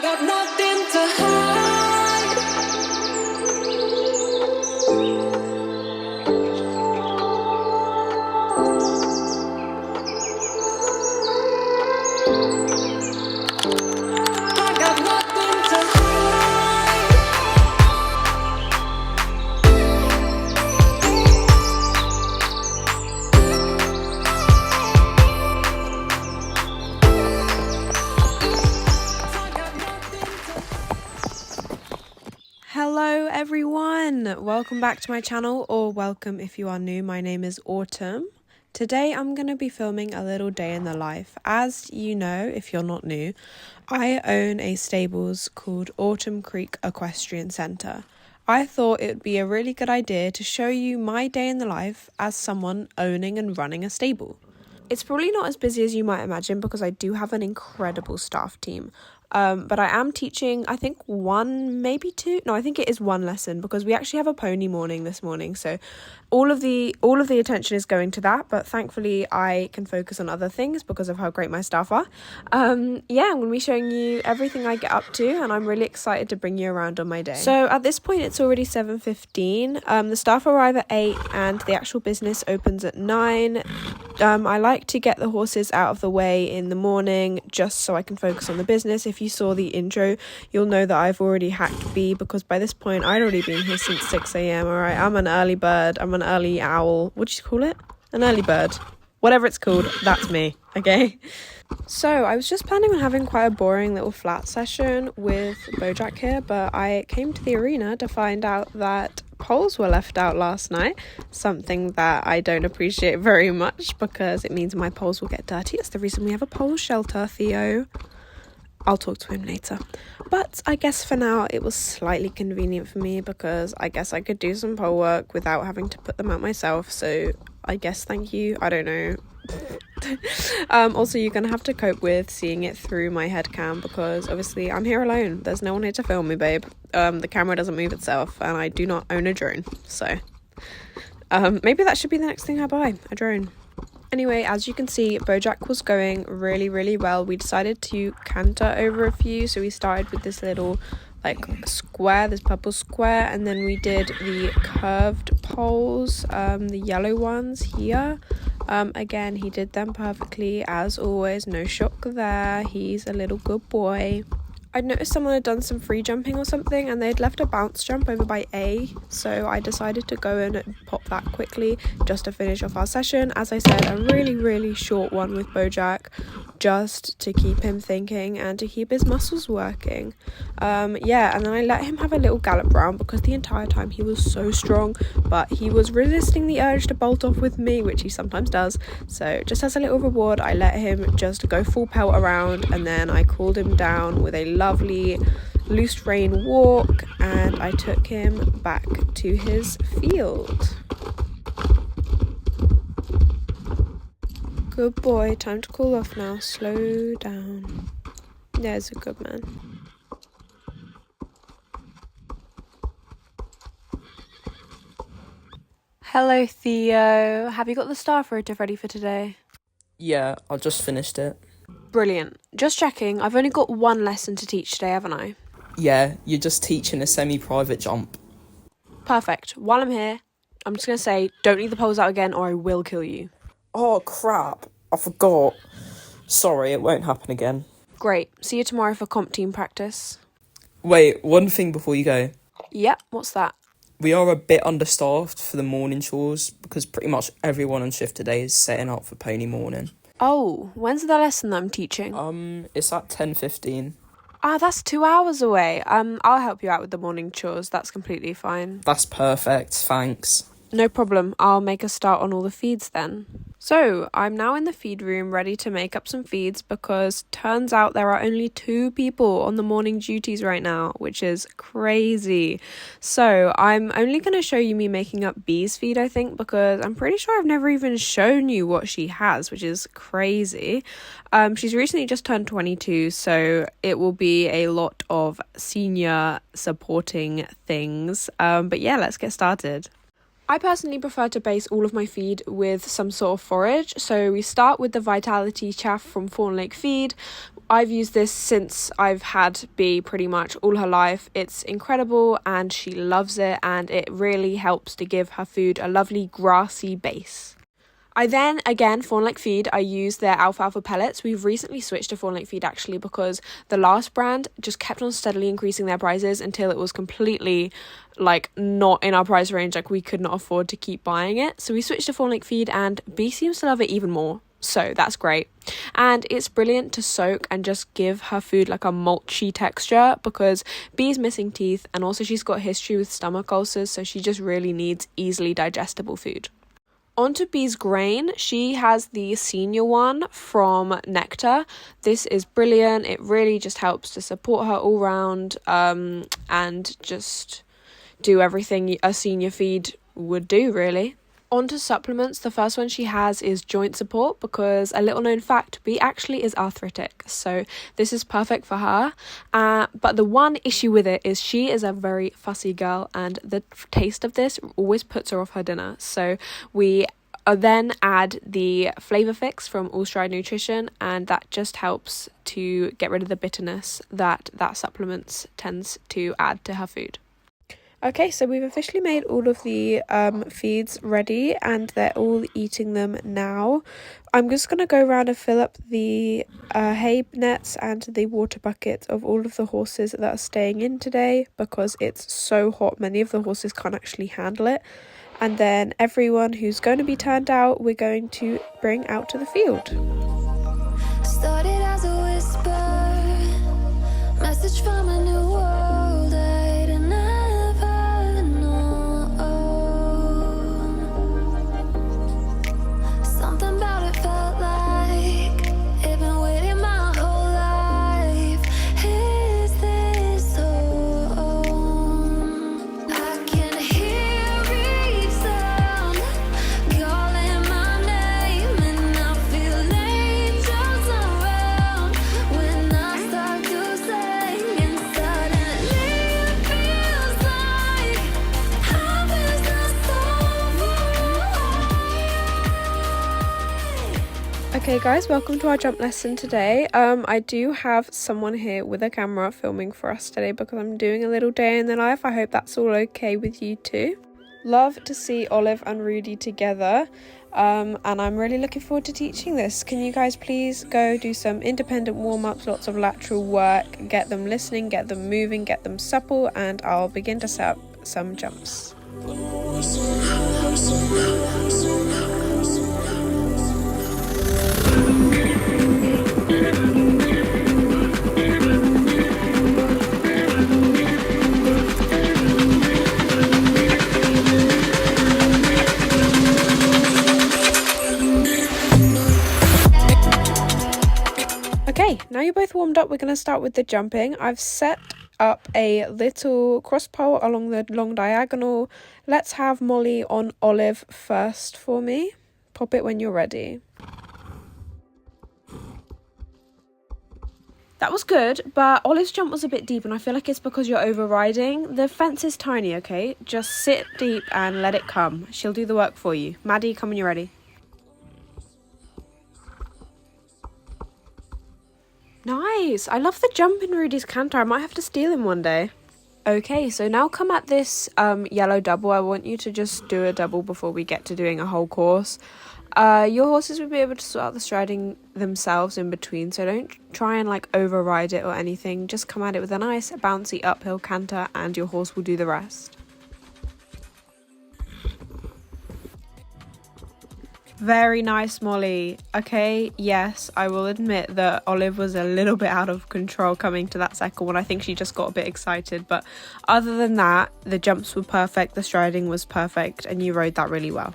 got nothing to hide. I got nothing to hide. Hello everyone, welcome back to my channel, or welcome if you are new. My name is Autumn. Today I'm going to be filming a little day in the life. As you know, if you're not new, I own a stables called Autumn Creek Equestrian Centre. I thought it would be a really good idea to show you my day in the life as someone owning and running a stable. It's probably not as busy as you might imagine because I do have an incredible staff team. But I am teaching, I think I think it is one lesson because we actually have a pony morning this morning. So all of the attention is going to that, but thankfully I can focus on other things because of how great my staff are. I'm going to be showing you everything I get up to, and I'm really excited to bring you around on my day. So at this point it's already 7:15. The staff arrive at 8 and the actual business opens at 9. I like to get the horses out of the way in the morning just so I can focus on the business. If you saw the intro, you'll know that I've already hacked B because by this point I'd already been here since 6 a.m. Alright, I'm an early bird, I'm an early owl. What do you call it? An early bird. Whatever it's called, that's me, okay? So I was just planning on having quite a boring little flat session with Bojack here, but I came to the arena to find out that poles were left out last night, something that I don't appreciate very much because it means my poles will get dirty. It's the reason we have a pole shelter, Theo. I'll talk to him later. But I guess for now it was slightly convenient for me because I guess I could do some pole work without having to put them out myself, so I guess thank you, I don't know. Also, you're gonna have to cope with seeing it through my head cam because obviously I'm here alone. There's no one here to film me, babe. The camera doesn't move itself and I do not own a drone, so maybe that should be the next thing I buy, a drone. Anyway, as you can see, Bojack was going really, really well. We decided to canter over a few, so we started with this little square, this purple square, and then we did the curved poles, the yellow ones here. Again, he did them perfectly as always, no shock there. He's a little good boy. I'd noticed someone had done some free jumping or something and they'd left a bounce jump over by A, so I decided to go in and pop that quickly just to finish off our session. As I said, a really, really short one with Bojack, just to keep him thinking and to keep his muscles working. And then I let him have a little gallop round because the entire time he was so strong, but he was resisting the urge to bolt off with me, which he sometimes does. So just as a little reward, I let him just go full pelt around, and then I cooled him down with a lovely loose rein walk, and I took him back to his field. Good boy, time to cool off now, slow down. There's a good man. Hello Theo, have you got the staff rota ready for today? Yeah, I just finished it. Brilliant. Just checking, I've only got one lesson to teach today, haven't I? Yeah, you're just teaching a semi-private jump. Perfect. While I'm here, I'm just going to say, don't leave the poles out again or I will kill you. Oh, crap. I forgot. Sorry, it won't happen again. Great. See you tomorrow for comp team practice. Wait, one thing before you go. Yep, what's that? We are a bit understaffed for the morning chores because pretty much everyone on shift today is setting up for pony morning. Oh, when's the lesson that I'm teaching? It's at 10:15. Ah, that's 2 hours away. I'll help you out with the morning chores. That's completely fine. That's perfect, thanks. No problem. I'll make a start on all the feeds then. So, I'm now in the feed room ready to make up some feeds because turns out there are only 2 people on the morning duties right now, which is crazy. So, I'm only going to show you me making up Bee's feed, I think, because I'm pretty sure I've never even shown you what she has, which is crazy. She's recently just turned 22, so it will be a lot of senior supporting things. But yeah, let's get started. I personally prefer to base all of my feed with some sort of forage. So we start with the Vitality Chaff from Fawn Lake Feed. I've used this since I've had Bee pretty much all her life. It's incredible and she loves it, and it really helps to give her food a lovely grassy base. I then, again, Fawn Lake Feed, I use their alfalfa pellets. We've recently switched to Fawn Lake Feed actually because the last brand just kept on steadily increasing their prices until it was completely like not in our price range, like we could not afford to keep buying it. So we switched to Fawn Lake Feed and Bee seems to love it even more. So that's great. And it's brilliant to soak and just give her food like a mulchy texture because Bee's missing teeth and also she's got a history with stomach ulcers, so she just really needs easily digestible food. Onto Bee's grain, she has the senior one from Nectar. This is brilliant. It really just helps to support her all round and just do everything a senior feed would do, really. Onto supplements, the first one she has is joint support because a little known fact, Bee actually is arthritic, so this is perfect for her. But the one issue with it is she is a very fussy girl and the taste of this always puts her off her dinner. So we then add the Flavor Fix from All Stride Nutrition, and that just helps to get rid of the bitterness that supplements tends to add to her food. Okay, so we've officially made all of the feeds ready and they're all eating them now. I'm just going to go around and fill up the hay nets and the water buckets of all of the horses that are staying in today because it's so hot. Many of the horses can't actually handle it. And then everyone who's going to be turned out, we're going to bring out to the field. Started as a whisper, message from a new world I'd never known. Something about it felt like it'd been waiting my whole life. Is this home? I can hear each sound calling my name, and I feel angels around when I start to sing, and suddenly it feels like harvest is over. Okay guys, welcome to our jump lesson today. I do have someone here with a camera filming for us today because I'm doing a little day in the life. I hope that's all okay with you too. Love to see Olive and Rudy together, and I'm really looking forward to teaching this. Can you guys please go do some independent warm-ups, lots of lateral work, get them listening, get them moving, get them supple, and I'll begin to set up some jumps. Okay, now you're both warmed up, we're going to start with the jumping. I've set up a little cross pole along the long diagonal. Let's have Molly on Olive first for me. Pop it when you're ready. That was good, but Olive's jump was a bit deep and I feel like it's because you're overriding. The fence is tiny, okay? Just sit deep and let it come. She'll do the work for you. Maddie, come when you're ready. Nice. I love the jump in Rudy's canter. I might have to steal him one day. Okay, so now come at this yellow double. I want you to just do a double before we get to doing a whole course. Your horses will be able to sort out the striding themselves in between, so don't try and like override it or anything. Just come at it with a nice bouncy uphill canter and your horse will do the rest. Very nice, Molly. Okay, yes, I will admit that Olive was a little bit out of control coming to that second one. I think she just got a bit excited, but other than that, the jumps were perfect, the striding was perfect, and you rode that really well.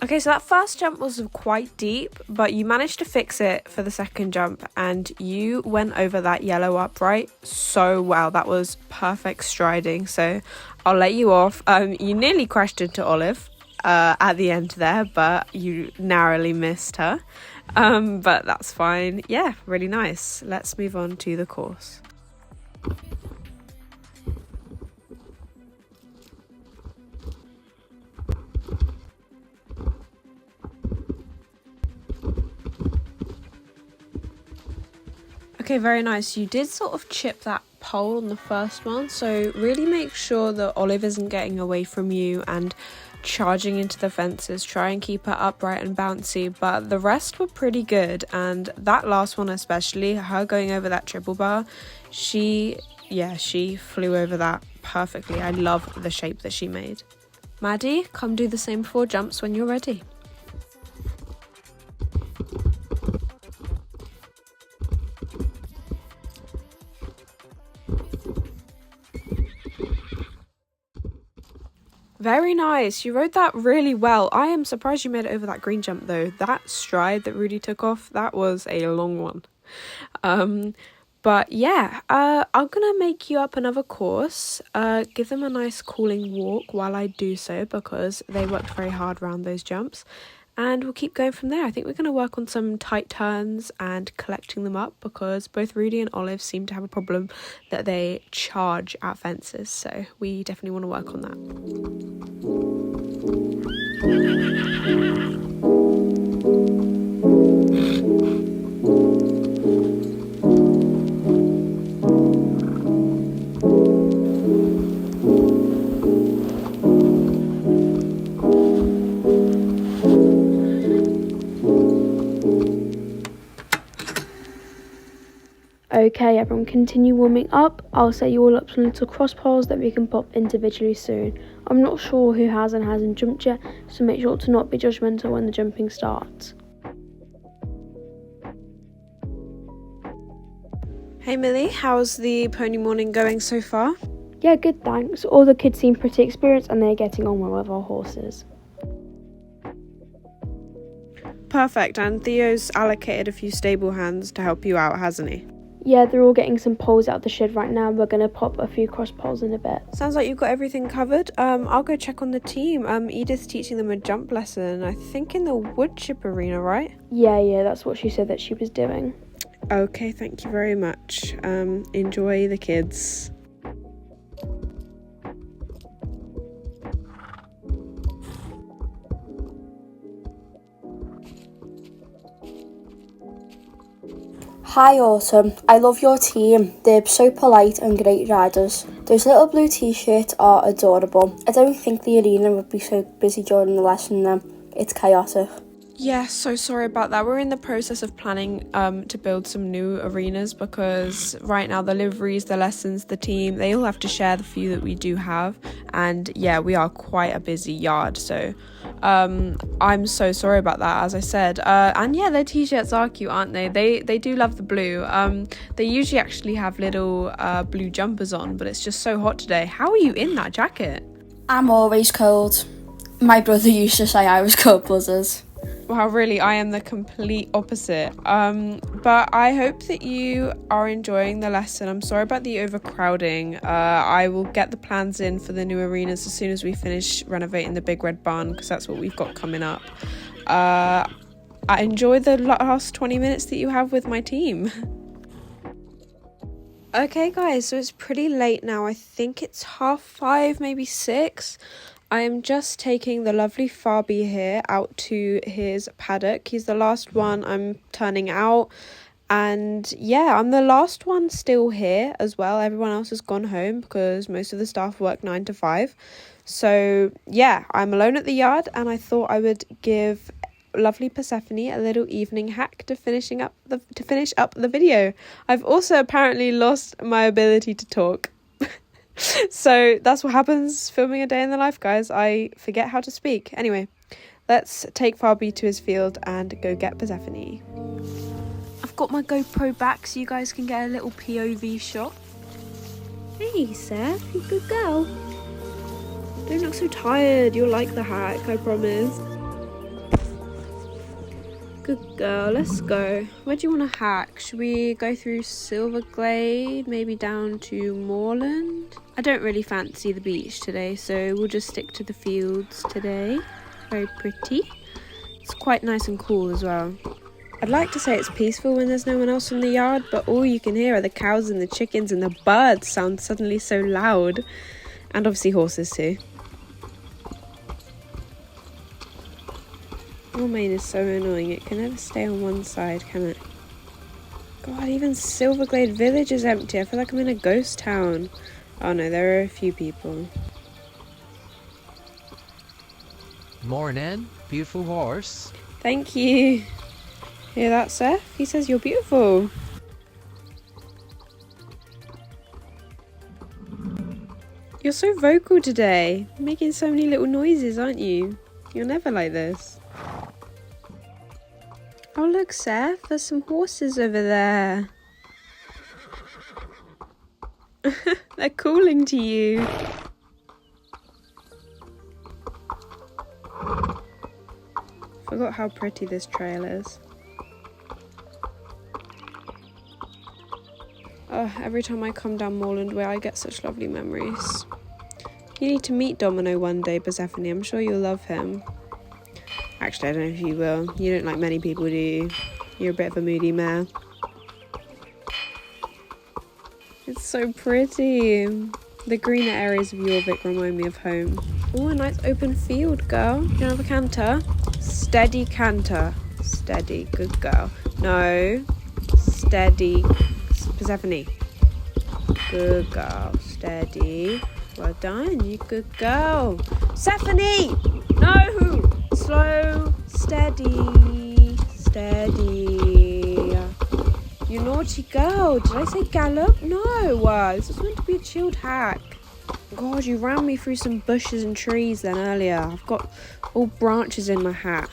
Okay, so that first jump was quite deep, but you managed to fix it for the second jump and you went over that yellow upright so well. That was perfect striding, so I'll let you off. You nearly crashed into Olive at the end there, but you narrowly missed her. But that's fine. Yeah, really nice. Let's move on to the course. Okay, very nice. You did sort of chip that pole on the first one, so really make sure that Olive isn't getting away from you and charging into the fences. Try and keep her upright and bouncy, but the rest were pretty good, and that last one especially, her going over that triple bar, she flew over that perfectly. I love the shape that she made. Maddie, come do the same 4 jumps when you're ready. Very nice. You rode that really well. I am surprised you made it over that green jump though. That stride that Rudy took off, that was a long one. But yeah, I'm gonna make you up another course. Give them a nice cooling walk while I do so, because they worked very hard around those jumps. And we'll keep going from there. I think we're going to work on some tight turns and collecting them up, because both Rudy and Olive seem to have a problem that they charge at fences. So we definitely want to work on that. Okay, everyone, continue warming up. I'll set you all up some little cross poles that we can pop individually soon. I'm not sure who has and hasn't jumped yet, so make sure to not be judgmental when the jumping starts. Hey Millie, how's the pony morning going so far? Yeah, good, thanks. All the kids seem pretty experienced and they're getting on well with our horses. Perfect, and Theo's allocated a few stable hands to help you out, hasn't he? Yeah, they're all getting some poles out of the shed right now. We're going to pop a few cross poles in a bit. Sounds like you've got everything covered. I'll go check on the team. Edith's teaching them a jump lesson, I think in the wood chip arena, right? Yeah, that's what she said that she was doing. Okay, thank you very much. Enjoy the kids. Hi Autumn, I love your team. They're so polite and great riders. Those little blue t-shirts are adorable. I don't think the arena would be so busy during the lesson though. It's chaotic. Yeah, so sorry about that. We're in the process of planning to build some new arenas, because right now the liveries, the lessons, the team, they all have to share the few that we do have. And yeah, we are quite a busy yard, so I'm so sorry about that, as I said. And yeah, their t-shirts are cute, aren't they? They do love the blue. They usually actually have little blue jumpers on, but it's just so hot today. How are you in that jacket? I'm always cold. My brother used to say I was cold-blooded. Wow, really, I am the complete opposite. But I hope that you are enjoying the lesson. I'm sorry about the overcrowding. I will get the plans in for the new arenas as soon as we finish renovating the big red barn, because that's what we've got coming up. I enjoy the last 20 minutes that you have with my team. Okay, guys, so it's pretty late now. I think it's 5:30, maybe 6. I am just taking the lovely Fabi here out to his paddock. He's the last one I'm turning out. And yeah, I'm the last one still here as well. Everyone else has gone home because most of the staff work 9 to 5. So yeah, I'm alone at the yard, and I thought I would give lovely Persephone a little evening hack to finish up the video. I've also apparently lost my ability to talk. So that's what happens filming a day in the life, guys. I forget how to speak. Anyway, let's take Fabi to his field and go get Persephone. I've got my GoPro back so you guys can get a little POV shot. Hey, Seth, you good girl. Don't look so tired. You'll like the hack, I promise. Good girl, let's go. Where do you want to hack? Should we go through Silverglade, maybe down to Moorland? I don't really fancy the beach today, so we'll just stick to the fields today. Very pretty. It's quite nice and cool as well. I'd like to say it's peaceful when there's no one else in the yard, but all you can hear are the cows and the chickens, and the birds sound suddenly so loud. And obviously horses too. Your mane is so annoying, it can never stay on one side, can it? God, even Silverglade Village is empty. I feel like I'm in a ghost town. Oh no, there are a few people. Morning, beautiful horse. Thank you. Hear that, Seth? He says you're beautiful. You're so vocal today. You're making so many little noises, aren't you? You're never like this. Oh look, Seth, there's some horses over there. They're calling to you. Forgot how pretty this trail is. Oh, every time I come down Moreland Way, I get such lovely memories. You need to meet Domino one day, Persephone. I'm sure you'll love him. Actually, I don't know if you will. You don't like many people, do you? You're a bit of a moody mare. It's so pretty. The greener areas of Jorvik remind me of home. Oh, a nice open field, girl. Do you have a canter? Steady canter. Steady. Good girl. No. Steady. Persephone. Good girl. Steady. Well done. You good girl. Persephone! No! Slow. Steady. Steady. You naughty girl. Did I say gallop? No. This was meant to be a chilled hack. God, you ran me through some bushes and trees then earlier. I've got all branches in my hat.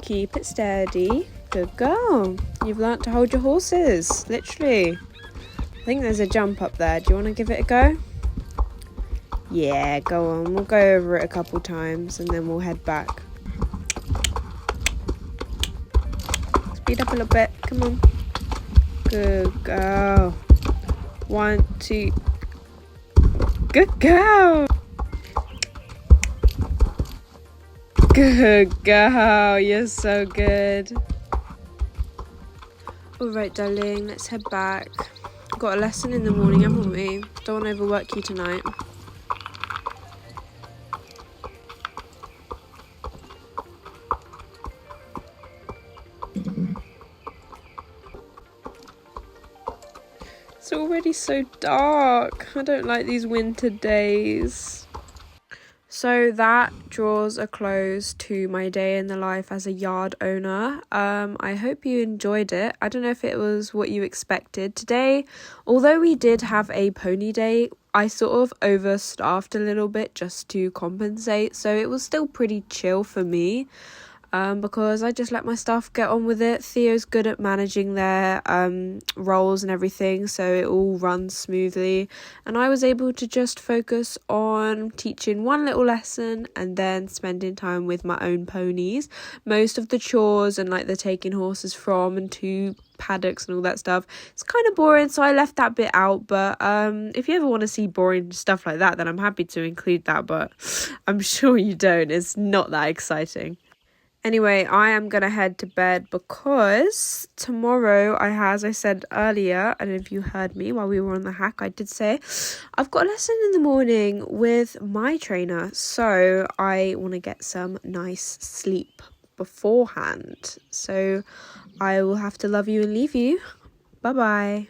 Keep it steady. Good girl. You've learnt to hold your horses. Literally. I think there's a jump up there. Do you want to give it a go? Yeah, go on. We'll go over it a couple times and then we'll head back. Speed up a little bit. Come on. Good girl. 1, 2. Good girl. Good girl. You're so good. Alright, darling. Let's head back. Got a lesson in the morning, haven't we? Don't want to overwork you tonight. It's already so dark. I don't like these winter days. So that draws a close to my day in the life as a yard owner. I hope you enjoyed it. I don't know if it was what you expected. Today, although we did have a pony day, I sort of overstaffed a little bit just to compensate. So it was still pretty chill for me. Because I just let my staff get on with it. Theo's good at managing their roles and everything, so it all runs smoothly. And I was able to just focus on teaching one little lesson and then spending time with my own ponies. Most of the chores and like the taking horses from and to paddocks and all that stuff, it's kind of boring, so I left that bit out. But if you ever want to see boring stuff like that, then I'm happy to include that, but I'm sure you don't. It's not that exciting. Anyway, I am going to head to bed because tomorrow as I said earlier, I don't know if you heard me while we were on the hack, I did say I've got a lesson in the morning with my trainer. So I want to get some nice sleep beforehand. So I will have to love you and leave you. Bye-bye.